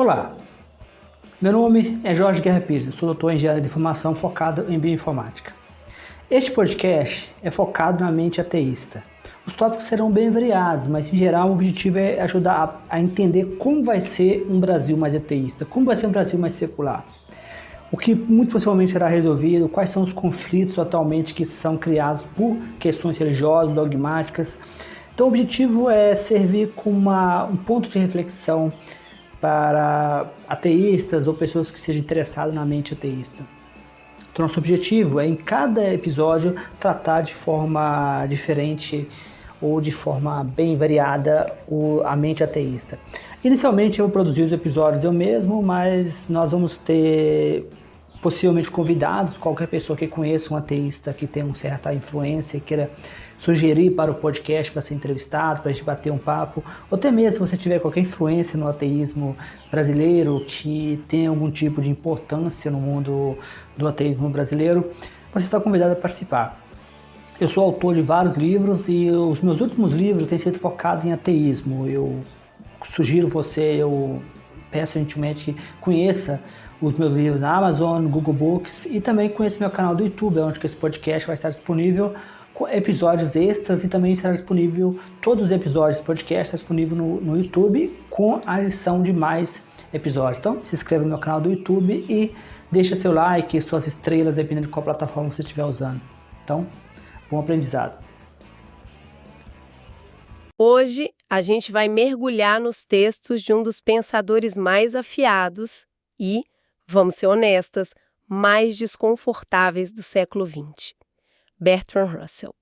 Olá, meu nome é Jorge Guerra Pires, sou doutor em engenharia de informação focado em bioinformática. Este podcast é focado na mente ateísta. Os tópicos serão bem variados, mas em geral o objetivo é ajudar a entender como vai ser um Brasil mais ateísta, como vai ser um Brasil mais secular. O que muito possivelmente será resolvido, quais são os conflitos atualmente que são criados por questões religiosas, dogmáticas. Então o objetivo é servir como um ponto de reflexão para ateístas ou pessoas que sejam interessadas na mente ateísta. Então, nosso objetivo é, em cada episódio, tratar de forma diferente ou de forma bem variada a mente ateísta. Inicialmente, eu vou produzir os episódios eu mesmo, mas nós vamos ter possivelmente convidados, qualquer pessoa que conheça um ateísta que tenha uma certa influência e queira sugerir para o podcast para ser entrevistado, para a gente bater um papo, ou até mesmo se você tiver qualquer influência no ateísmo brasileiro, que tem algum tipo de importância no mundo do ateísmo brasileiro, você está convidado a participar. Eu sou autor de vários livros e os meus últimos livros têm sido focados em ateísmo. Eu sugiro você, eu peço gentilmente que conheça os meus livros na Amazon, no Google Books e também conheça meu canal do YouTube, onde esse podcast vai estar disponível com episódios extras e também será disponível, todos os episódios do podcast disponível no YouTube com a adição de mais episódios. Então se inscreva no meu canal do YouTube e deixa seu like e suas estrelas, dependendo de qual plataforma você estiver usando. Então, bom aprendizado. Hoje a gente vai mergulhar nos textos de um dos pensadores mais afiados e, vamos ser honestas, mais desconfortáveis do século XX, Bertrand Russell.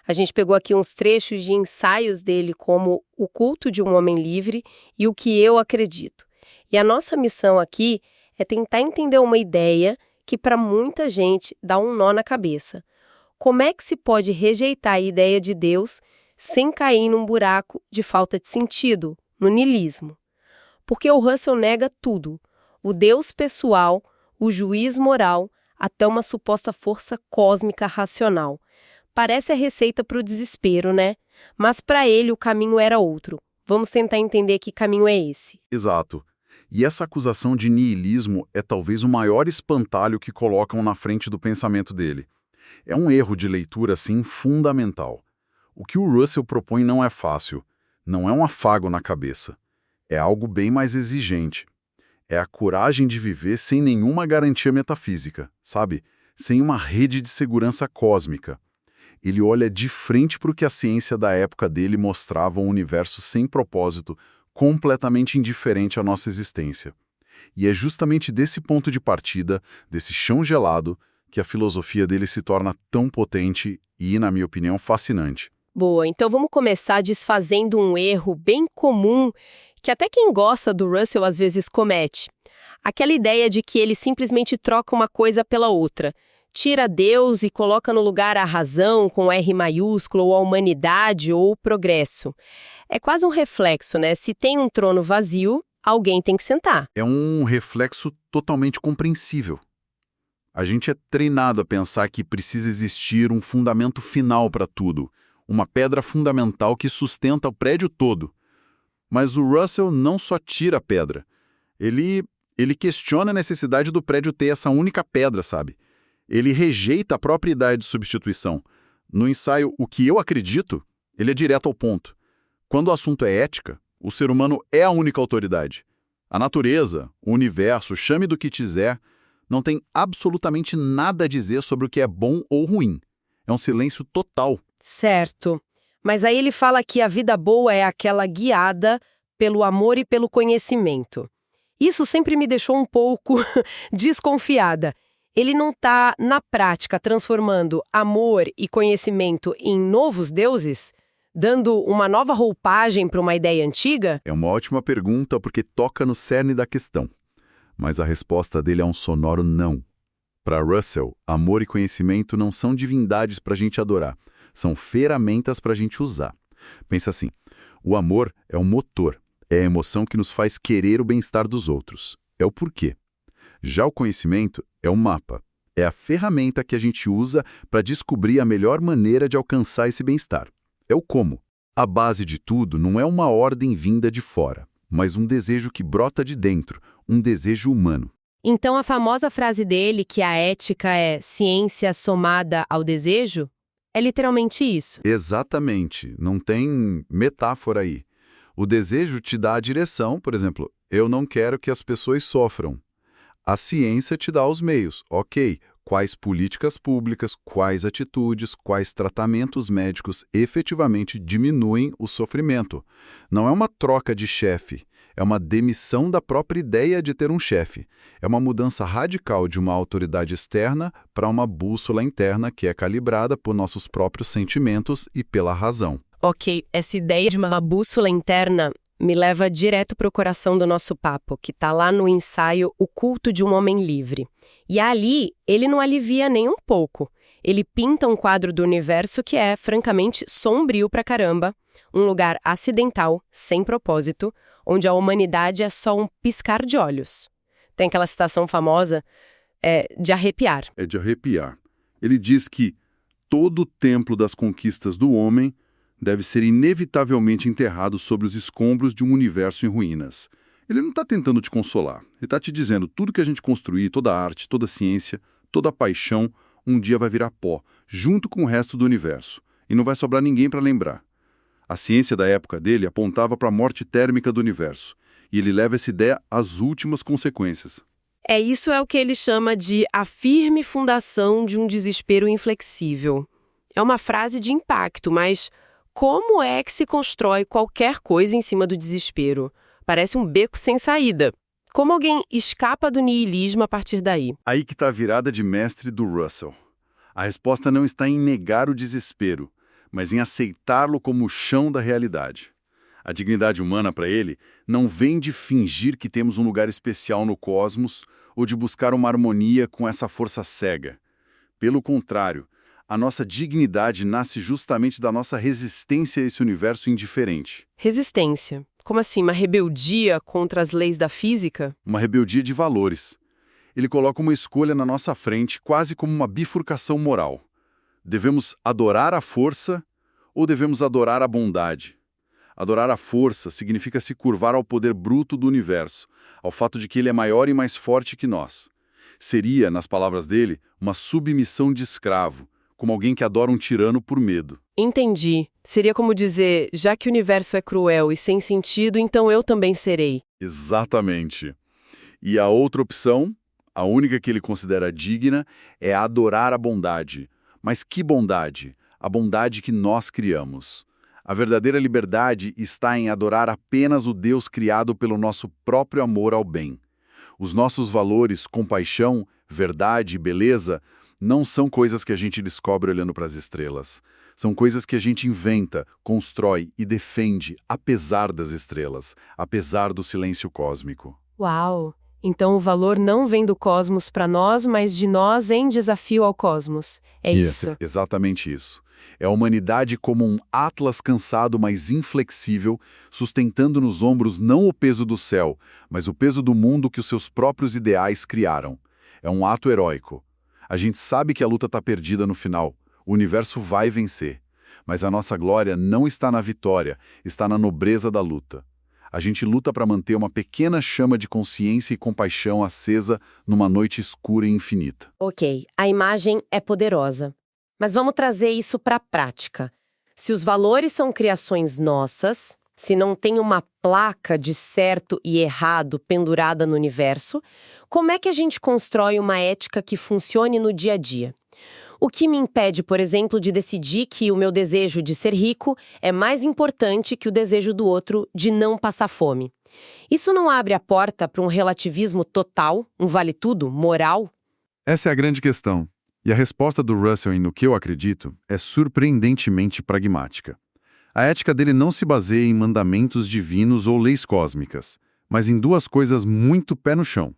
A gente pegou aqui uns trechos de ensaios dele como O Culto de um Homem Livre e O que Eu Acredito. E a nossa missão aqui é tentar entender uma ideia que para muita gente dá um nó na cabeça. Como é que se pode rejeitar a ideia de Deus sem cair num buraco de falta de sentido, no niilismo? Porque o Russell nega tudo. O Deus pessoal, o juiz moral, até uma suposta força cósmica racional. Parece a receita para o desespero, né? Mas para ele o caminho era outro. Vamos tentar entender que caminho é esse. Exato. E essa acusação de niilismo é talvez o maior espantalho que colocam na frente do pensamento dele. É um erro de leitura, assim, fundamental. O que o Russell propõe não é fácil, não é um afago na cabeça. É algo bem mais exigente. É a coragem de viver sem nenhuma garantia metafísica, sabe? Sem uma rede de segurança cósmica. Ele olha de frente para o que a ciência da época dele mostrava um universo sem propósito, completamente indiferente à nossa existência. E é justamente desse ponto de partida, desse chão gelado, que a filosofia dele se torna tão potente e, na minha opinião, fascinante. Boa, então vamos começar desfazendo um erro bem comum que até quem gosta do Russell às vezes comete. Aquela ideia de que ele simplesmente troca uma coisa pela outra. Tira Deus e coloca no lugar a razão com R maiúsculo, ou a humanidade, ou o progresso. É quase um reflexo, né? Se tem um trono vazio, alguém tem que sentar. É um reflexo totalmente compreensível. A gente é treinado a pensar que precisa existir um fundamento final para tudo, uma pedra fundamental que sustenta o prédio todo. Mas o Russell não só tira a pedra. Ele questiona a necessidade do prédio ter essa única pedra, sabe? Ele rejeita a própria ideia de substituição. No ensaio O que Eu Acredito, ele é direto ao ponto. Quando o assunto é ética, o ser humano é a única autoridade. A natureza, o universo, chame do que quiser, não tem absolutamente nada a dizer sobre o que é bom ou ruim. É um silêncio total. Certo. Mas aí ele fala que a vida boa é aquela guiada pelo amor e pelo conhecimento. Isso sempre me deixou um pouco desconfiada. Ele não está, na prática, transformando amor e conhecimento em novos deuses? Dando uma nova roupagem para uma ideia antiga? É uma ótima pergunta porque toca no cerne da questão. Mas a resposta dele é um sonoro não. Para Russell, amor e conhecimento não são divindades para a gente adorar. São ferramentas para a gente usar. Pensa assim, o amor é um motor, é a emoção que nos faz querer o bem-estar dos outros. É o porquê. Já o conhecimento é um mapa, é a ferramenta que a gente usa para descobrir a melhor maneira de alcançar esse bem-estar. É o como. A base de tudo não é uma ordem vinda de fora, mas um desejo que brota de dentro, um desejo humano. Então a famosa frase dele, que a ética é ciência somada ao desejo, é literalmente isso. Exatamente, não tem metáfora aí. O desejo te dá a direção, por exemplo, eu não quero que as pessoas sofram. A ciência te dá os meios, ok, quais políticas públicas, quais atitudes, quais tratamentos médicos efetivamente diminuem o sofrimento. Não é uma troca de chefe, é uma demissão da própria ideia de ter um chefe. É uma mudança radical de uma autoridade externa para uma bússola interna que é calibrada por nossos próprios sentimentos e pela razão. Ok, essa ideia de uma bússola interna me leva direto para o coração do nosso papo, que está lá no ensaio O Culto de um Homem Livre. E ali, ele não alivia nem um pouco. Ele pinta um quadro do universo que é, francamente, sombrio pra caramba, um lugar acidental, sem propósito, onde a humanidade é só um piscar de olhos. Tem aquela citação famosa, de arrepiar. É de arrepiar. Ele diz que todo o templo das conquistas do homem deve ser inevitavelmente enterrado sobre os escombros de um universo em ruínas. Ele não está tentando te consolar. Ele está te dizendo tudo que a gente construir, toda a arte, toda a ciência, toda a paixão, um dia vai virar pó, junto com o resto do universo. E não vai sobrar ninguém para lembrar. A ciência da época dele apontava para a morte térmica do universo. E ele leva essa ideia às últimas consequências. Isso é o que ele chama de a firme fundação de um desespero inflexível. É uma frase de impacto, mas como é que se constrói qualquer coisa em cima do desespero? Parece um beco sem saída. Como alguém escapa do niilismo a partir daí? Aí que está a virada de mestre do Russell. A resposta não está em negar o desespero, mas em aceitá-lo como o chão da realidade. A dignidade humana, para ele, não vem de fingir que temos um lugar especial no cosmos ou de buscar uma harmonia com essa força cega. Pelo contrário, a nossa dignidade nasce justamente da nossa resistência a esse universo indiferente. Resistência. Como assim? Uma rebeldia contra as leis da física? Uma rebeldia de valores. Ele coloca uma escolha na nossa frente, quase como uma bifurcação moral. Devemos adorar a força ou devemos adorar a bondade? Adorar a força significa se curvar ao poder bruto do universo, ao fato de que ele é maior e mais forte que nós. Seria, nas palavras dele, uma submissão de escravo, como alguém que adora um tirano por medo. Entendi. Seria como dizer, já que o universo é cruel e sem sentido, então eu também serei. Exatamente. E a outra opção, a única que ele considera digna, é adorar a bondade. Mas que bondade? A bondade que nós criamos. A verdadeira liberdade está em adorar apenas o Deus criado pelo nosso próprio amor ao bem. Os nossos valores, compaixão, verdade e beleza, não são coisas que a gente descobre olhando para as estrelas. São coisas que a gente inventa, constrói e defende, apesar das estrelas, apesar do silêncio cósmico. Uau! Então o valor não vem do cosmos para nós, mas de nós em desafio ao cosmos. É isso. Exatamente isso. É a humanidade como um atlas cansado, mas inflexível, sustentando nos ombros não o peso do céu, mas o peso do mundo que os seus próprios ideais criaram. É um ato heróico. A gente sabe que a luta está perdida no final. O universo vai vencer. Mas a nossa glória não está na vitória, está na nobreza da luta. A gente luta para manter uma pequena chama de consciência e compaixão acesa numa noite escura e infinita. Ok, a imagem é poderosa. Mas vamos trazer isso para a prática. Se os valores são criações nossas, se não tem uma placa de certo e errado pendurada no universo, como é que a gente constrói uma ética que funcione no dia a dia? O que me impede, por exemplo, de decidir que o meu desejo de ser rico é mais importante que o desejo do outro de não passar fome? Isso não abre a porta para um relativismo total, um vale-tudo, moral? Essa é a grande questão. E a resposta do Russell, no que eu acredito, é surpreendentemente pragmática. A ética dele não se baseia em mandamentos divinos ou leis cósmicas, mas em duas coisas muito pé no chão: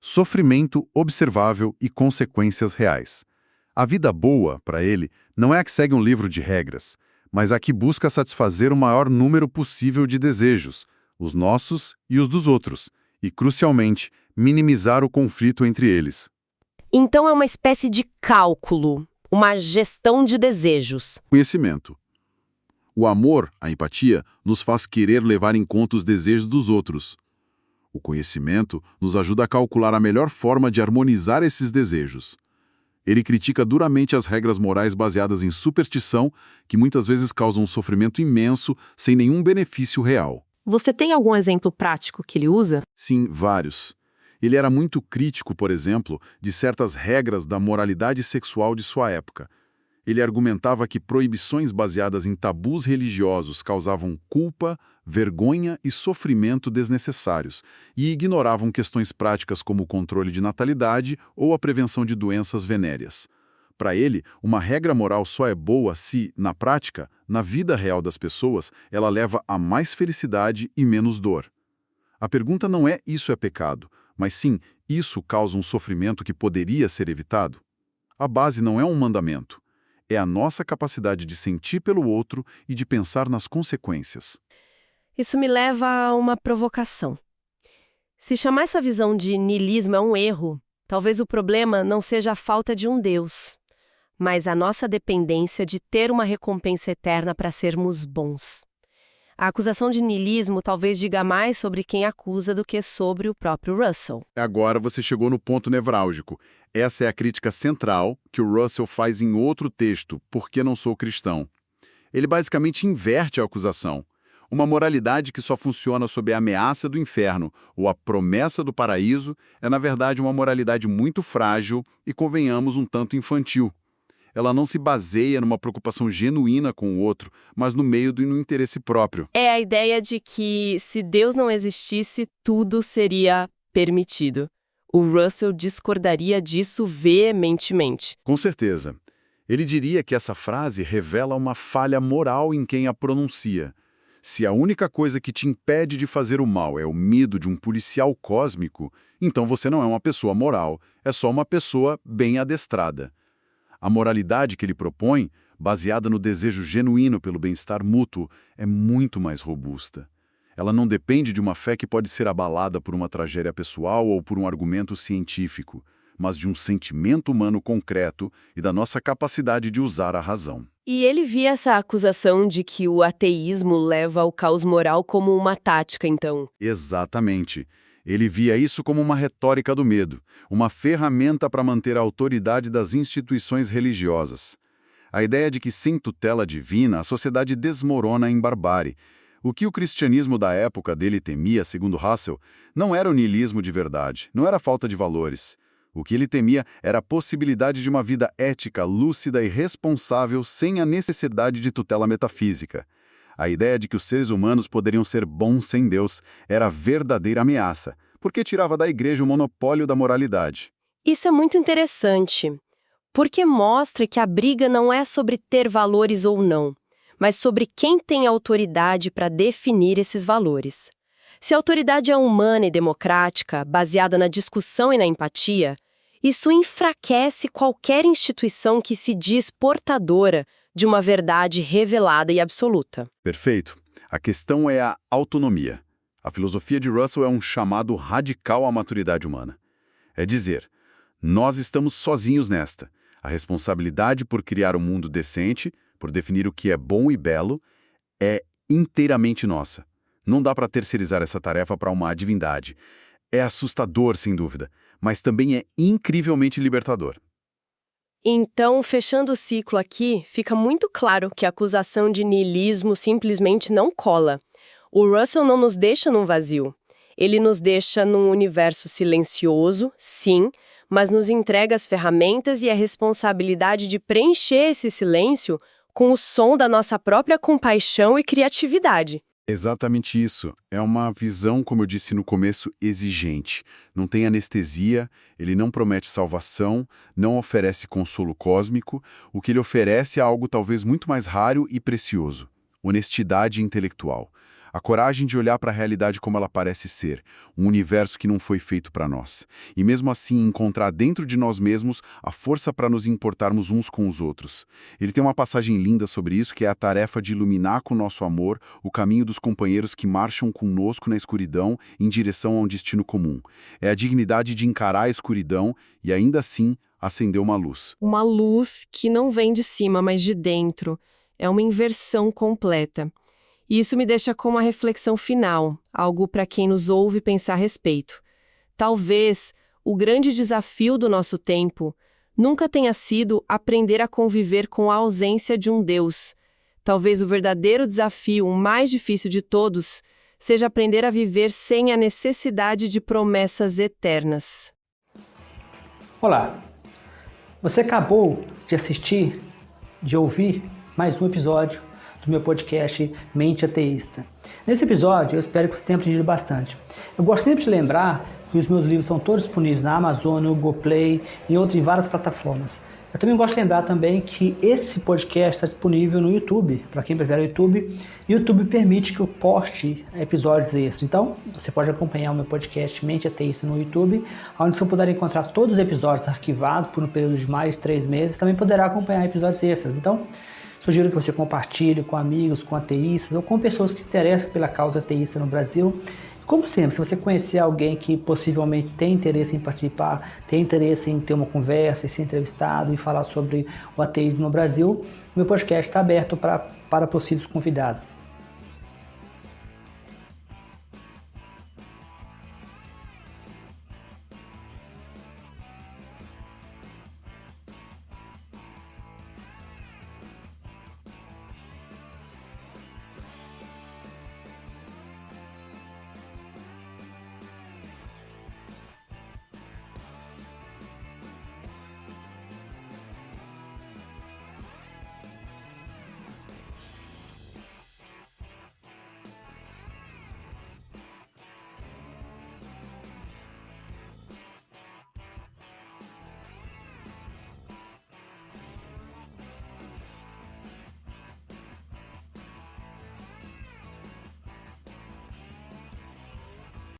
sofrimento observável e consequências reais. A vida boa, para ele, não é a que segue um livro de regras, mas a que busca satisfazer o maior número possível de desejos, os nossos e os dos outros, e, crucialmente, minimizar o conflito entre eles. Então é uma espécie de cálculo, uma gestão de desejos. Conhecimento. O amor, a empatia, nos faz querer levar em conta os desejos dos outros. O conhecimento nos ajuda a calcular a melhor forma de harmonizar esses desejos. Ele critica duramente as regras morais baseadas em superstição, que muitas vezes causam um sofrimento imenso sem nenhum benefício real. Você tem algum exemplo prático que ele usa? Sim, vários. Ele era muito crítico, por exemplo, de certas regras da moralidade sexual de sua época. Ele argumentava que proibições baseadas em tabus religiosos causavam culpa, vergonha e sofrimento desnecessários, e ignoravam questões práticas como o controle de natalidade ou a prevenção de doenças venéreas. Para ele, uma regra moral só é boa se, na prática, na vida real das pessoas, ela leva a mais felicidade e menos dor. A pergunta não é isso é pecado, mas sim, isso causa um sofrimento que poderia ser evitado? A base não é um mandamento. É a nossa capacidade de sentir pelo outro e de pensar nas consequências. Isso me leva a uma provocação. Se chamar essa visão de niilismo é um erro, talvez o problema não seja a falta de um Deus, mas a nossa dependência de ter uma recompensa eterna para sermos bons. A acusação de niilismo talvez diga mais sobre quem acusa do que sobre o próprio Russell. Agora você chegou no ponto nevrálgico. Essa é a crítica central que o Russell faz em outro texto, Por que não sou cristão? Ele basicamente inverte a acusação. Uma moralidade que só funciona sob a ameaça do inferno ou a promessa do paraíso é, na verdade, uma moralidade muito frágil e, convenhamos, um tanto infantil. Ela não se baseia numa preocupação genuína com o outro, mas no meio do interesse próprio. É a ideia de que, se Deus não existisse, tudo seria permitido. O Russell discordaria disso veementemente. Com certeza. Ele diria que essa frase revela uma falha moral em quem a pronuncia. Se a única coisa que te impede de fazer o mal é o medo de um policial cósmico, então você não é uma pessoa moral, é só uma pessoa bem adestrada. A moralidade que ele propõe, baseada no desejo genuíno pelo bem-estar mútuo, é muito mais robusta. Ela não depende de uma fé que pode ser abalada por uma tragédia pessoal ou por um argumento científico, mas de um sentimento humano concreto e da nossa capacidade de usar a razão. E ele via essa acusação de que o ateísmo leva ao caos moral como uma tática, então. Exatamente. Ele via isso como uma retórica do medo, uma ferramenta para manter a autoridade das instituições religiosas. A ideia de que sem tutela divina a sociedade desmorona em barbárie. O que o cristianismo da época dele temia, segundo Russell, não era o niilismo de verdade, não era a falta de valores. O que ele temia era a possibilidade de uma vida ética, lúcida e responsável sem a necessidade de tutela metafísica. A ideia de que os seres humanos poderiam ser bons sem Deus era a verdadeira ameaça, porque tirava da igreja o monopólio da moralidade. Isso é muito interessante, porque mostra que a briga não é sobre ter valores ou não, mas sobre quem tem autoridade para definir esses valores. Se a autoridade é humana e democrática, baseada na discussão e na empatia, isso enfraquece qualquer instituição que se diz portadora de uma verdade revelada e absoluta. Perfeito. A questão é a autonomia. A filosofia de Russell é um chamado radical à maturidade humana. É dizer, nós estamos sozinhos nesta. A responsabilidade por criar um mundo decente, por definir o que é bom e belo, é inteiramente nossa. Não dá para terceirizar essa tarefa para uma divindade. É assustador, sem dúvida, mas também é incrivelmente libertador. Então, fechando o ciclo aqui, fica muito claro que a acusação de niilismo simplesmente não cola. O Russell não nos deixa num vazio. Ele nos deixa num universo silencioso, sim, mas nos entrega as ferramentas e a responsabilidade de preencher esse silêncio com o som da nossa própria compaixão e criatividade. Exatamente isso. É uma visão, como eu disse no começo, exigente. Não tem anestesia, ele não promete salvação, não oferece consolo cósmico. O que ele oferece é algo talvez muito mais raro e precioso: honestidade intelectual. A coragem de olhar para a realidade como ela parece ser, um universo que não foi feito para nós. E mesmo assim encontrar dentro de nós mesmos a força para nos importarmos uns com os outros. Ele tem uma passagem linda sobre isso, que é a tarefa de iluminar com nosso amor o caminho dos companheiros que marcham conosco na escuridão em direção a um destino comum. É a dignidade de encarar a escuridão e ainda assim acender uma luz. Uma luz que não vem de cima, mas de dentro. É uma inversão completa. E isso me deixa com uma reflexão final, algo para quem nos ouve pensar a respeito. Talvez o grande desafio do nosso tempo nunca tenha sido aprender a conviver com a ausência de um Deus. Talvez o verdadeiro desafio, o mais difícil de todos, seja aprender a viver sem a necessidade de promessas eternas. Olá, você acabou de assistir, de ouvir mais um episódio do meu podcast Mente Ateísta. Nesse episódio, eu espero que você tenha aprendido bastante. Eu gosto sempre de lembrar que os meus livros estão todos disponíveis na Amazon, no Google Play e em várias plataformas. Eu também gosto de lembrar também que esse podcast está disponível no YouTube, para quem prefere o YouTube. E o YouTube permite que eu poste episódios extras. Então, você pode acompanhar o meu podcast Mente Ateísta no YouTube, onde você poderá encontrar todos os episódios arquivados por um período de mais de 3 meses. Também poderá acompanhar episódios extras. Então, sugiro que você compartilhe com amigos, com ateístas ou com pessoas que se interessam pela causa ateísta no Brasil. Como sempre, se você conhecer alguém que possivelmente tem interesse em participar, tem interesse em ter uma conversa, em ser entrevistado e falar sobre o ateísmo no Brasil, meu podcast está aberto para possíveis convidados.